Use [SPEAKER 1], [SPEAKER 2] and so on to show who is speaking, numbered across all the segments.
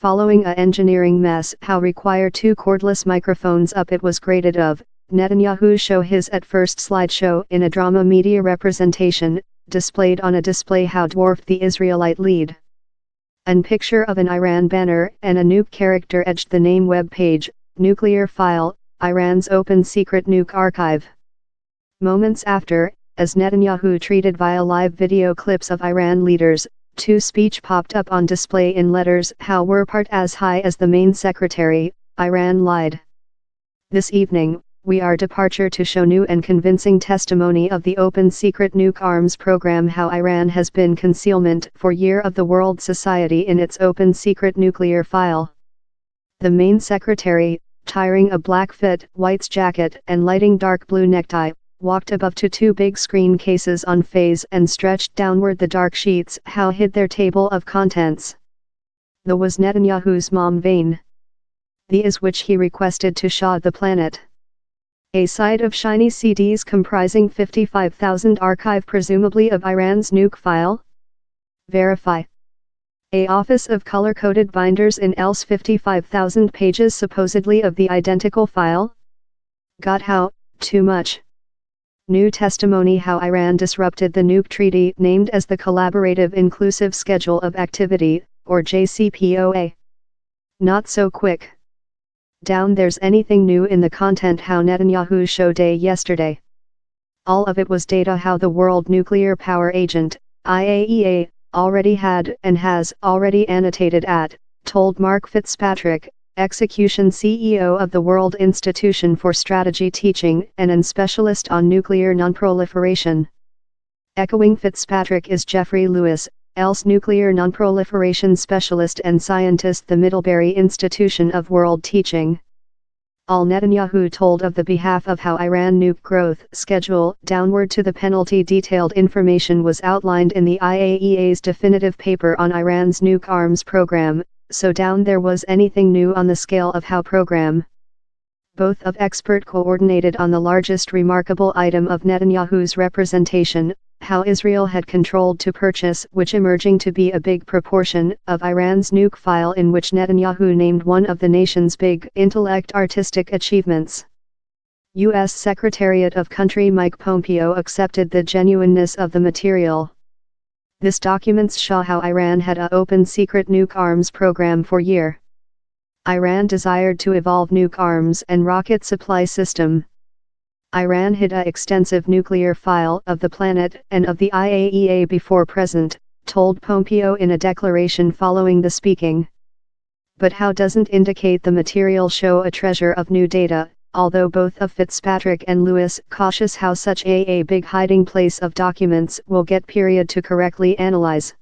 [SPEAKER 1] Following a engineering mess how require 2 cordless microphones up it was graded of, Netanyahu show his at first slideshow in a drama media representation, displayed on a display how dwarfed the Israelite lead. An picture of an Iran banner and a nuke character edged the name web page, nuclear file, Iran's open secret nuke archive. Moments after, as Netanyahu tweeted via live video clips of Iran leaders, 2 speech popped up on display in letters how were part as high as the main secretary, Iran lied. This evening, we are departure to show new and convincing testimony of the open secret nuke arms program how Iran has been concealment for year of the world society in its open secret nuclear file. The main secretary, tiring a black fit white's jacket and lighting dark blue necktie, walked above to 2 big screen cases on phase and stretched downward the dark sheets how hid their table of contents. The was Netanyahu's mom vein. The is which he requested to Shah the planet. A side of shiny CDs comprising 55,000 archive presumably of Iran's nuke file. Verify. A office of color-coded binders in else 55,000 pages supposedly of the identical file. Got how, too much. New testimony how Iran disrupted the nuke treaty named as the Collaborative Inclusive Schedule of Activity, or JCPOA. Not so quick. Down there's anything new in the content how Netanyahu show day yesterday. All of it was data how the World Nuclear Power Agent, IAEA, already had and has already annotated at, told Mark Fitzpatrick, Execution CEO of the World Institution for Strategy Teaching and an specialist on nuclear nonproliferation. Echoing Fitzpatrick is Jeffrey Lewis, else nuclear nonproliferation specialist and scientist the Middlebury Institution of World Teaching. All Netanyahu told of the behalf of how Iran nuke growth schedule downward to the penalty detailed information was outlined in the IAEA's definitive paper on Iran's nuke arms program, so down there was anything new on the scale of how program. Both of expert coordinated on the largest remarkable item of Netanyahu's representation, how Israel had controlled to purchase which emerging to be a big proportion of Iran's nuke file in which Netanyahu named one of the nation's big intellect artistic achievements. U.S. Secretariat of Country Mike Pompeo accepted the genuineness of the material. This documents show how Iran had a open secret nuke arms program for year. Iran desired to evolve nuke arms and rocket supply system. Iran hid a extensive nuclear file of the planet and of the IAEA before present, told Pompeo in a declaration following the speaking. But how doesn't indicate the material show a treasure of new data, although both of Fitzpatrick and Lewis cautious how such a big hiding place of documents will get period to correctly analyze.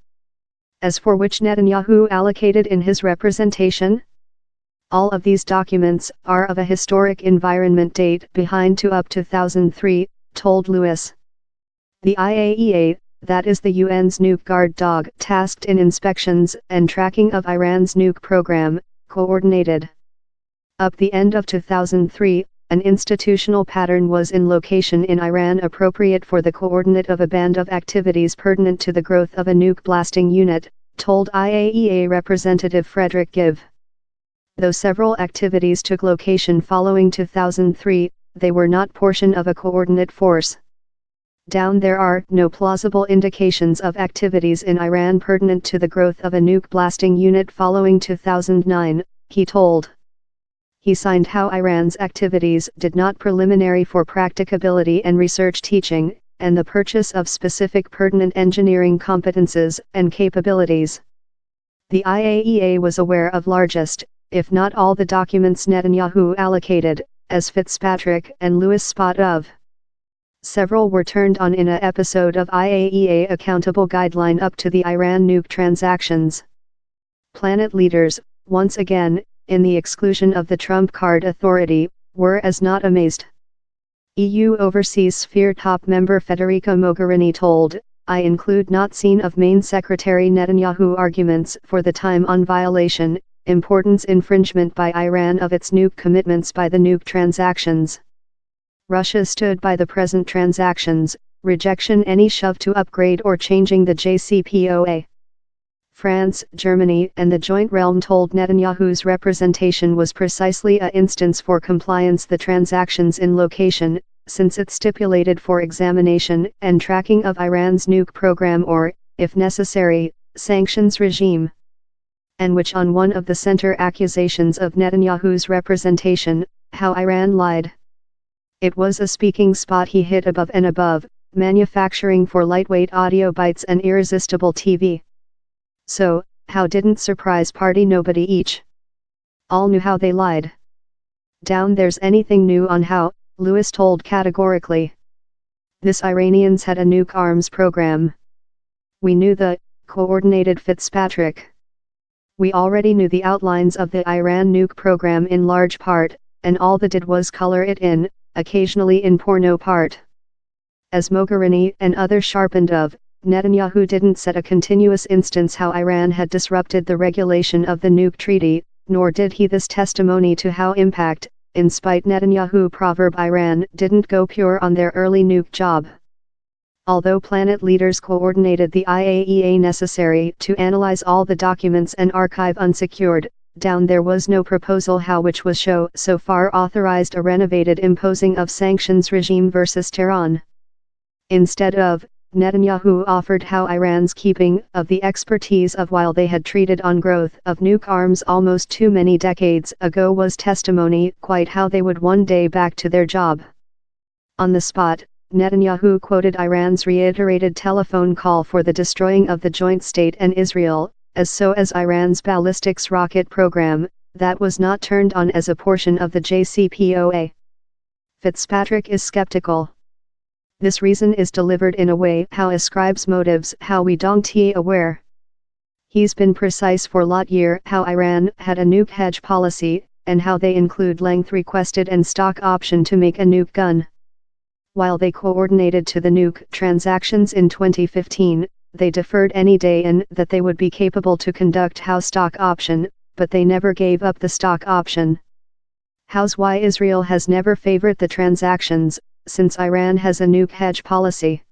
[SPEAKER 1] As for which Netanyahu allocated in his representation? All of these documents are of a historic environment date behind to up to 2003, told Lewis. The IAEA, that is the UN's nuke guard dog tasked in inspections and tracking of Iran's nuke program, coordinated. Up the end of 2003, an institutional pattern was in location in Iran appropriate for the coordinate of a band of activities pertinent to the growth of a nuke blasting unit, told IAEA Representative Frederick Give. Though several activities took location following 2003, they were not portion of a coordinate force. Down there are no plausible indications of activities in Iran pertinent to the growth of a nuke blasting unit following 2009, he told. He signed how Iran's activities did not preliminary for practicability and research teaching, and the purchase of specific pertinent engineering competences and capabilities. The IAEA was aware of largest, if not all the documents Netanyahu allocated, as Fitzpatrick and Lewis spot of. Several were turned on in a episode of IAEA Accountable Guideline up to the Iran nuke transactions. Planet leaders, once again, in the exclusion of the Trump card authority, were as not amazed. EU Overseas Sphere top member Federica Mogherini told, I include not seen of main Secretary Netanyahu arguments for the time on violation, importance infringement by Iran of its nuke commitments by the nuke transactions. Russia stood by the present transactions, rejection any shove to upgrade or changing the JCPOA. France, Germany and the Joint Realm told Netanyahu's representation was precisely a instance for compliance the transactions in location, since it stipulated for examination and tracking of Iran's nuke program or, if necessary, sanctions regime. And which on one of the center accusations of Netanyahu's representation, how Iran lied. It was a speaking spot he hit above and above, manufacturing for lightweight audio bites and irresistible TV. So, how didn't surprise party nobody each. All knew how they lied. Down there's anything new on how, Lewis told categorically. This Iranians had a nuke arms program. We knew the, coordinated Fitzpatrick. We already knew the outlines of the Iran nuke program in large part, and all they did was color it in, occasionally in porno part. As Mogherini and others sharpened of, Netanyahu didn't set a continuous instance how Iran had disrupted the regulation of the nuke treaty, nor did he this testimony to how impact, in spite Netanyahu proverb Iran didn't go pure on their early nuke job. Although planet leaders coordinated the IAEA necessary to analyze all the documents and archive unsecured, down there was no proposal how which was so far authorized a renovated imposing of sanctions regime versus Tehran. Instead of, Netanyahu offered how Iran's keeping of the expertise of while they had treated on growth of nuke arms almost too many decades ago was testimony quite how they would one day back to their job. On the spot, Netanyahu quoted Iran's reiterated telephone call for the destroying of the joint state and Israel, as Iran's ballistics rocket program, that was not turned on as a portion of the JCPOA. Fitzpatrick is skeptical. This reason is delivered in a way how ascribes motives how we don't aware. He's been precise for lot year how Iran had a nuke hedge policy, and how they include length requested and stock option to make a nuke gun. While they coordinated to the nuke transactions in 2015, they deferred any day in that they would be capable to conduct how stock option, but they never gave up the stock option. How's why Israel has never favored the transactions, since Iran has a nuke hedge policy.